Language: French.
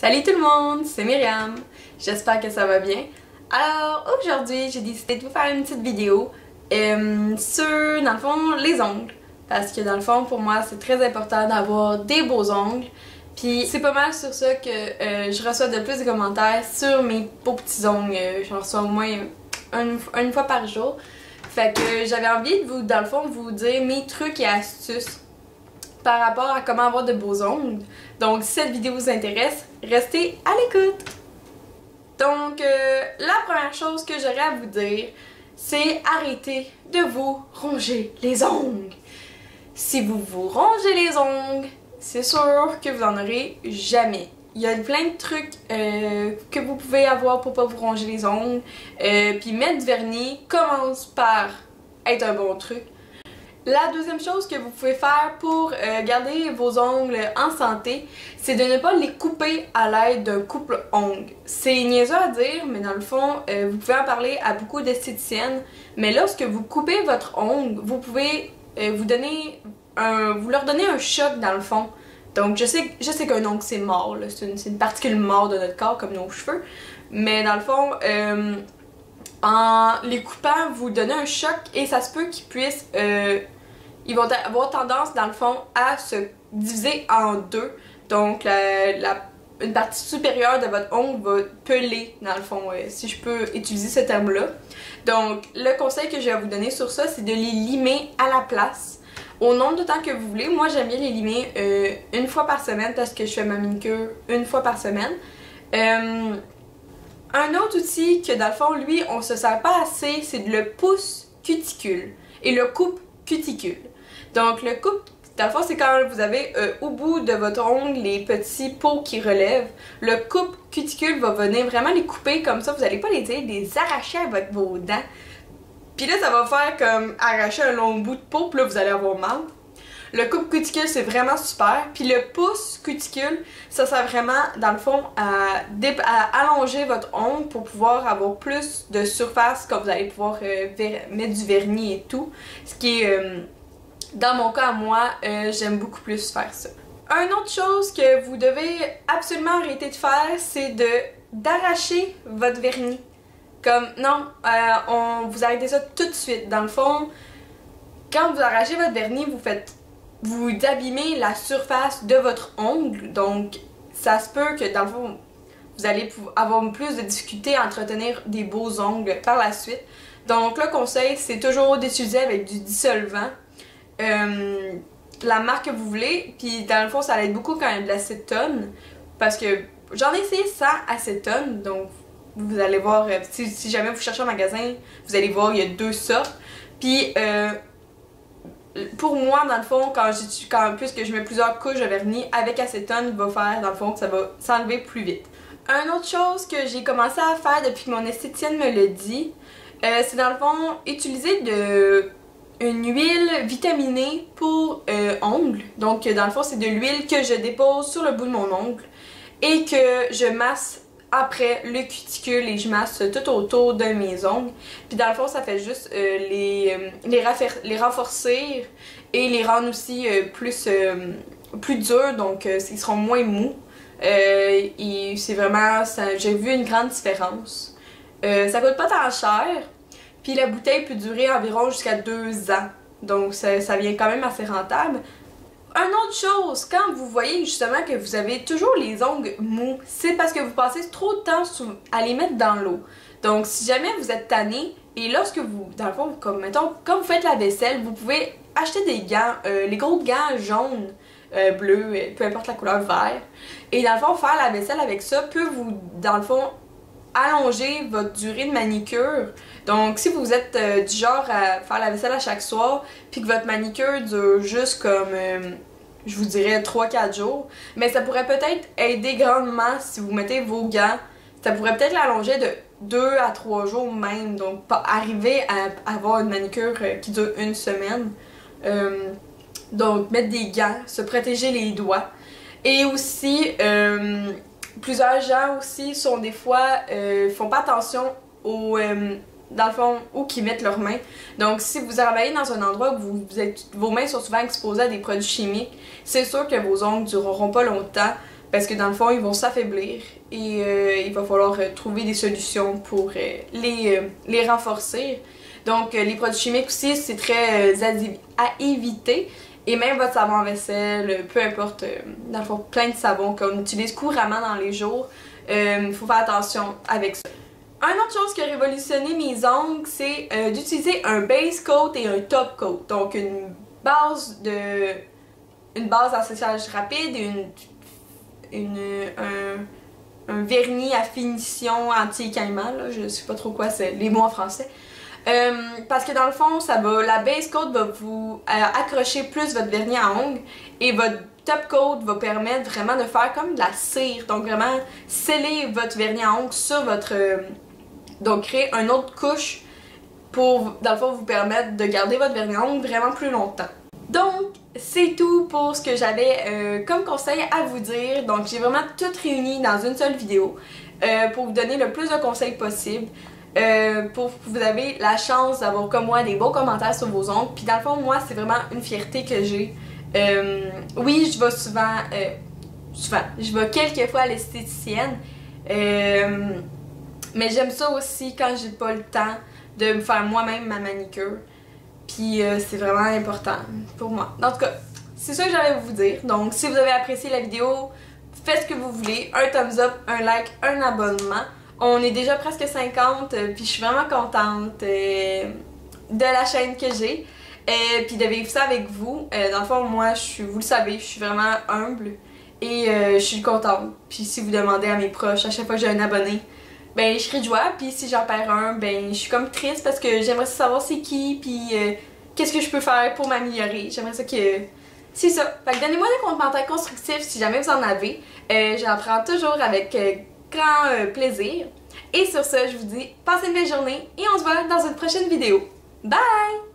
Salut tout le monde, c'est Myriam, j'espère que ça va bien. Alors aujourd'hui j'ai décidé de vous faire une petite vidéo sur dans le fond les ongles, parce que dans le fond pour moi c'est très important d'avoir des beaux ongles. Puis c'est pas mal sur ça que je reçois de plus de commentaires sur mes beaux petits ongles, j'en reçois au moins une fois par jour. Fait que j'avais envie de vous, dans le fond, vous dire mes trucs et astuces par rapport à comment avoir de beaux ongles. Donc si cette vidéo vous intéresse, restez à l'écoute! Donc la première chose que j'aurais à vous dire, c'est arrêtez de vous ronger les ongles. Si vous vous rongez les ongles, c'est sûr que vous en aurez jamais. Il y a plein de trucs que vous pouvez avoir pour pas vous ronger les ongles. Puis mettre du vernis commence par être un bon truc. La deuxième chose que vous pouvez faire pour garder vos ongles en santé, c'est de ne pas les couper à l'aide d'un coupe-ongles. C'est niaiseux à dire, mais dans le fond, vous pouvez en parler à beaucoup d'esthéticiennes. Mais lorsque vous coupez votre ongle, vous pouvez vous leur donner un choc dans le fond. Donc je sais qu'un ongle c'est mort, c'est une particule morte de notre corps comme nos cheveux. Mais dans le fond, en les coupant, vous donnez un choc et ça se peut qu'ils puissent... ils vont avoir tendance, dans le fond, à se diviser en deux. Donc, une partie supérieure de votre ongle va peler, dans le fond, si je peux utiliser ce terme-là. Donc, le conseil que je vais vous donner sur ça, c'est de les limer à la place, au nombre de temps que vous voulez. Moi, j'aime bien les limer une fois par semaine parce que je fais ma manicure une fois par semaine. Un autre outil que, dans le fond, lui, on se sert pas assez, c'est le pouce cuticule et le coupe cuticule. Donc le coupe, dans le fond, c'est quand vous avez au bout de votre ongle les petits pots qui relèvent. Le coupe cuticule va venir vraiment les couper comme ça. Vous n'allez pas les arracher avec vos dents. Puis là, ça va faire comme arracher un long bout de peau, puis là, vous allez avoir mal. Le coupe cuticule, c'est vraiment super. Puis le pouce cuticule, ça sert vraiment, dans le fond, à allonger votre ongle pour pouvoir avoir plus de surface quand vous allez pouvoir mettre du vernis et tout. Ce qui est... dans mon cas à moi, j'aime beaucoup plus faire ça. Une autre chose que vous devez absolument arrêter de faire, c'est d'arracher votre vernis. Comme, non, vous arrêtez ça tout de suite. Dans le fond, quand vous arrachez votre vernis, vous abîmez la surface de votre ongle. Donc, ça se peut que, dans le fond, vous allez avoir plus de difficultés à entretenir des beaux ongles par la suite. Donc, le conseil, c'est toujours d'utiliser avec du dissolvant. La marque que vous voulez, puis dans le fond ça aide beaucoup quand il y a de l'acétone, parce que j'en ai essayé sans acétone, donc vous allez voir, si jamais vous cherchez un magasin, vous allez voir, il y a deux sortes. Puis pour moi, dans le fond, puisque je mets plusieurs couches de vernis avec acétone, va faire dans le fond que ça va s'enlever plus vite. Une autre chose que j'ai commencé à faire depuis que mon esthéticienne me le dit, c'est dans le fond utiliser une huile vitaminée pour ongles. Donc dans le fond c'est de l'huile que je dépose sur le bout de mon ongle et que je masse après le cuticule et je masse tout autour de mes ongles. Puis dans le fond ça fait juste les renforcer et les rendre aussi plus durs, donc ils seront moins mous. Et c'est vraiment, j'ai vu une grande différence. Ça coûte pas tant cher. Puis la bouteille peut durer environ jusqu'à 2 ans. Donc ça vient quand même assez rentable. Une autre chose, quand vous voyez justement que vous avez toujours les ongles mous, c'est parce que vous passez trop de temps à les mettre dans l'eau. Donc si jamais vous êtes tanné, et lorsque vous, dans le fond, comme mettons, quand vous faites la vaisselle, vous pouvez acheter des gants, les gros gants jaunes, bleus, peu importe la couleur, vert. Et dans le fond, faire la vaisselle avec ça peut vous, dans le fond, allonger votre durée de manicure. Donc si vous êtes du genre à faire la vaisselle à chaque soir puis que votre manicure dure juste comme je vous dirais 3-4 jours, mais ça pourrait peut-être aider grandement si vous mettez vos gants. Ça pourrait peut-être l'allonger de 2 à 3 jours même, donc pas arriver à avoir une manicure qui dure une semaine. Donc mettre des gants, se protéger les doigts. Et aussi plusieurs gens aussi sont des fois font pas attention dans le fond, où qu'ils mettent leurs mains. Donc si vous travaillez dans un endroit où vos mains sont souvent exposées à des produits chimiques, c'est sûr que vos ongles ne dureront pas longtemps parce que dans le fond, ils vont s'affaiblir et il va falloir trouver des solutions pour les renforcer. Donc, les produits chimiques aussi, c'est très à éviter. Et même votre savon à vaisselle, peu importe, dans le fond, plein de savons qu'on utilise couramment dans les jours, il faut faire attention avec ça. Une autre chose qui a révolutionné mes ongles, c'est d'utiliser un base coat et un top coat. Donc, une base à séchage rapide et un vernis à finition anti-écaillement, là, je sais pas trop quoi c'est les mots en français. Parce que dans le fond, la base coat va vous accrocher plus votre vernis à ongles et votre top coat va permettre vraiment de faire comme de la cire. Donc vraiment sceller votre vernis à ongles sur votre... donc créer une autre couche pour, dans le fond, vous permettre de garder votre vernis à ongles vraiment plus longtemps. Donc, c'est tout pour ce que j'avais comme conseil à vous dire. Donc, j'ai vraiment tout réuni dans une seule vidéo pour vous donner le plus de conseils possible. Pour que vous avez la chance d'avoir comme moi des bons commentaires sur vos ongles. Puis dans le fond, moi, c'est vraiment une fierté que j'ai. Oui, je vais souvent, je vais quelques fois à l'esthéticienne. Mais j'aime ça aussi quand j'ai pas le temps de me faire moi-même ma manicure. Puis c'est vraiment important pour moi. En tout cas, c'est ça que j'avais à vous dire. Donc si vous avez apprécié la vidéo, faites ce que vous voulez. Un thumbs up, un like, un abonnement. On est déjà presque 50, puis je suis vraiment contente de la chaîne que j'ai. Puis de vivre ça avec vous. Dans le fond, moi, vous le savez, je suis vraiment humble. Et je suis contente. Puis si vous demandez à mes proches, à chaque fois que j'ai un abonné, ben je crie de joie. Puis si j'en perds un, ben je suis comme triste parce que j'aimerais savoir c'est qui, puis qu'est-ce que je peux faire pour m'améliorer. J'aimerais ça que... C'est ça. Fait que donnez-moi des commentaires constructifs si jamais vous en avez. J'en prends toujours avec grand plaisir. Et sur ce, je vous dis, passez une belle journée et on se voit dans une prochaine vidéo. Bye!